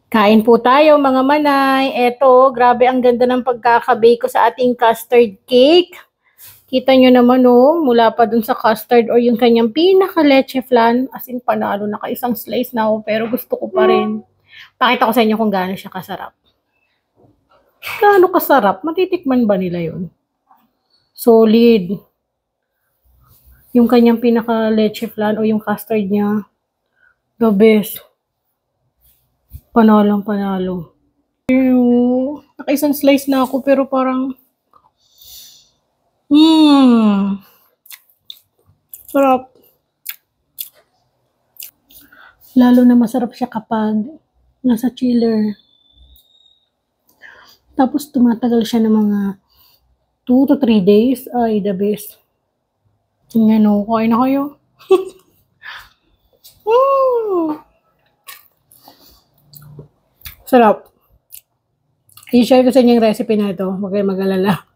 Kain po tayo mga manay. Eto, grabe ang ganda ng pagkakabake ko sa ating custard cake. Kita nyo naman mula pa dun sa custard or yung kanyang pinaka-leche flan. As in, panalo, naka-isang slice na ako pero gusto ko pa rin. Pakita ko sa inyo kung gaano siya kasarap. Gaano kasarap? Matitikman ba nila yun? Solid. Yung kanyang pinaka-leche flan o yung custard niya, the best. Panalo. Naka-isang slice na ako pero parang sarap. Lalo na masarap siya kapag nasa chiller. Tapos tumatagal siya ng mga 2 to 3 days. Ay, the best. Tingnan o, kain na kayo. Sarap. I-share ko sa inyo yung recipe na ito. Huwag kayong mag-alala.